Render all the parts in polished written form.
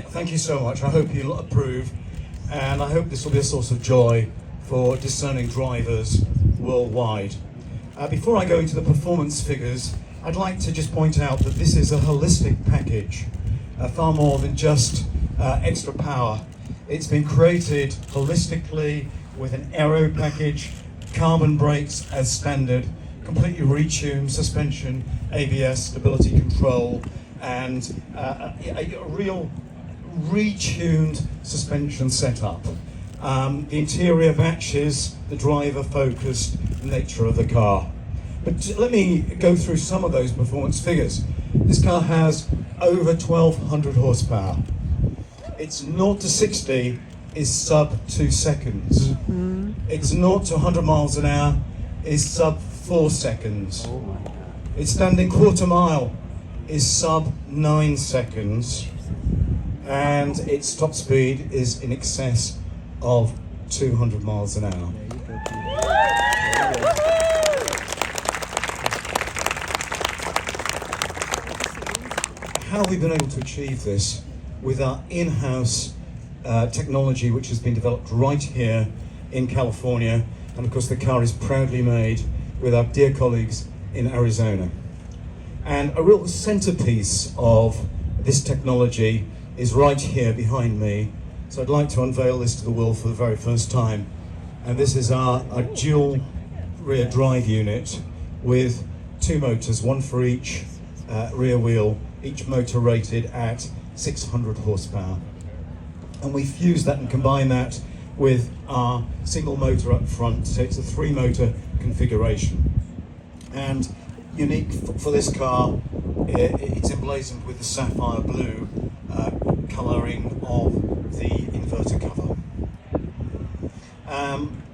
Thank you so much. I hope you'll approve, and I hope this will be a source of joy for discerning drivers worldwide. Before I go into the performance figures, I'd like to just point out that this is a holistic package, far more than just extra power. It's been created holistically with an aero package, carbon brakes as standard, completely retuned suspension, ABS, stability control, and a real retuned suspension setup. The interior matches the driver-focused nature of the car. But let me go through some of those performance figures. This car has over 1,200 horsepower. Its 0 to 60 is sub 2 seconds. Mm-hmm. Its 0 to 100 miles an hour is sub 4 seconds. Oh my God. Its standing quarter mile is sub 9 seconds. And its top speed is in excess of 200 miles an hour. How have we been able to achieve this? With our in-house technology, which has been developed right here in California. And of course the car is proudly made with our dear colleagues in Arizona. And a real centerpiece of this technology is right here behind me. So I'd like to unveil this to the world for the very first time. And this is our dual rear drive unit with 2 motors, one for each rear wheel, each motor rated at 600 horsepower. And we fuse that and combine that with our single motor up front, so it's a 3-motor configuration. And unique for this car, it's emblazoned with the sapphire blue colouring of the inverter cover.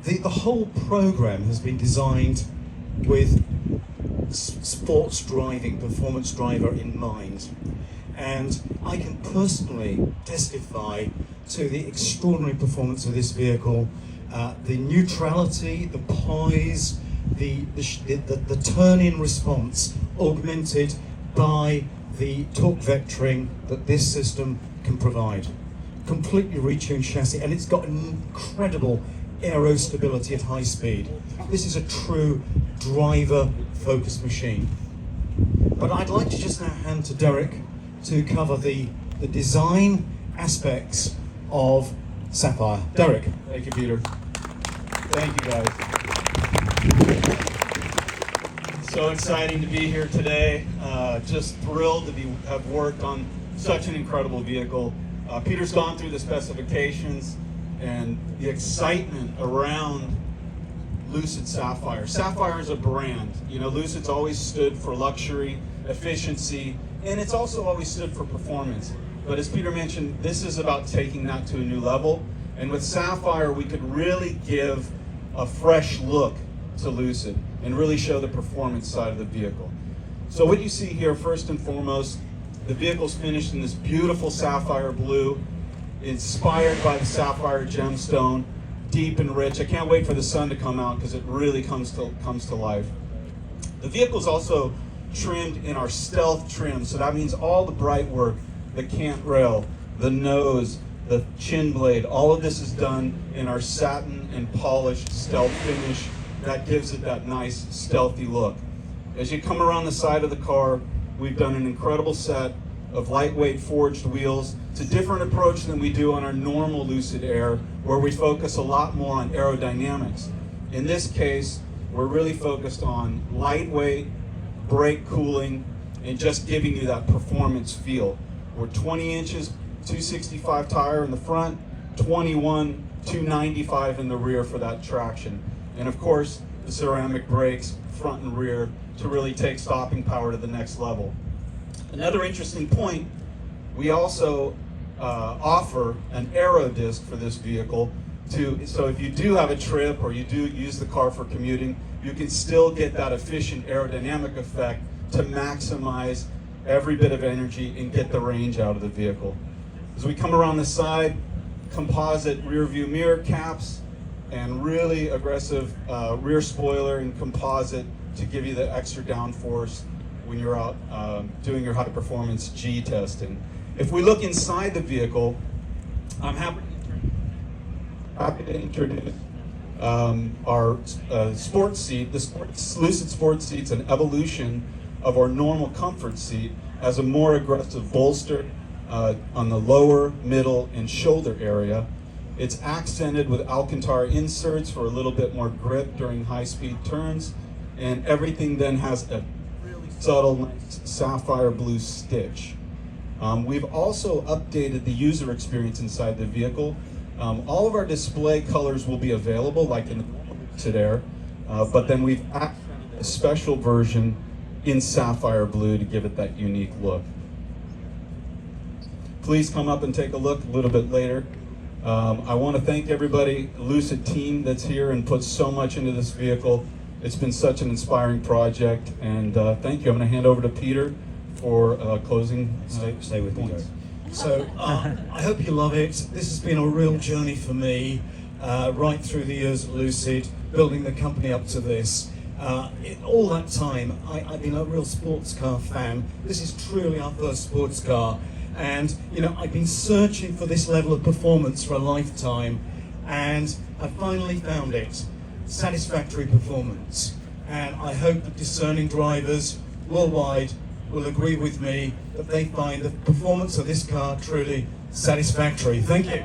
The whole program has been designed with sports driving, performance driver in mind. And I can personally testify to the extraordinary performance of this vehicle, the neutrality, the poise, the turn-in response augmented by the torque vectoring that this system can provide. Completely retuned chassis, and it's got an incredible aero stability at high speed. This is a true driver-focused machine. But I'd like to just now hand to Derek to cover the design aspects of Sapphire. Derek. Thank you, Peter. Thank you, guys. So exciting to be here today. Just thrilled to have worked on such an incredible vehicle. Peter's gone through the specifications and the excitement around Lucid Sapphire. Sapphire is a brand. You know, Lucid's always stood for luxury, efficiency, and it's also always stood for performance. But as Peter mentioned, this is about taking that to a new level. And with Sapphire, we could really give a fresh look to Lucid and really show the performance side of the vehicle. So what you see here, first and foremost, the vehicle's finished in this beautiful sapphire blue, inspired by the sapphire gemstone, deep and rich. I can't wait for the sun to come out because it really comes to life. The vehicle's also trimmed in our stealth trim, so that means all the bright work, the cant rail, the nose, the chin blade, all of this is done in our satin and polished stealth finish that gives it that nice stealthy look. As you come around the side of the car, we've done an incredible set of lightweight forged wheels. It's a different approach than we do on our normal Lucid Air, where we focus a lot more on aerodynamics. In this case, we're really focused on lightweight, brake cooling, and just giving you that performance feel. We're 20 inches, 265 tire in the front, 21, 295 in the rear for that traction. And of course, the ceramic brakes, front and rear, to really take stopping power to the next level. Another interesting point, we also offer an aero disc for this vehicle, so if you do have a trip or you do use the car for commuting, you can still get that efficient aerodynamic effect to maximize every bit of energy and get the range out of the vehicle. As we come around the side, composite rear view mirror caps and really aggressive rear spoiler and composite to give you the extra downforce when you're out doing your high performance G testing. If we look inside the vehicle, I'm happy to introduce our sports seat. The Lucid sports seat's an evolution of our normal comfort seat as a more aggressive bolster on the lower, middle, and shoulder area. It's accented with Alcantara inserts for a little bit more grip during high-speed turns, and everything then has a really subtle, nice sapphire blue stitch. We've also updated the user experience inside the vehicle. All of our display colors will be available, like in the Lucid Air, but then we've added a special version in sapphire blue to give it that unique look. Please come up and take a look a little bit later. I want to thank everybody, Lucid team that's here and put so much into this vehicle. It's been such an inspiring project, and thank you. I'm going to hand over to Peter for closing. Stay with me, Joe. So I hope you love it. This has been a real journey for me, right through the years at Lucid, building the company up to this. In all that time, I've been a real sports car fan. This is truly our first sports car. And, you know, I've been searching for this level of performance for a lifetime, and I finally found it. Satisfactory performance. And I hope that discerning drivers worldwide will agree with me that they find the performance of this car truly satisfactory. Thank you.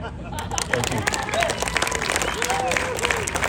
Thank you.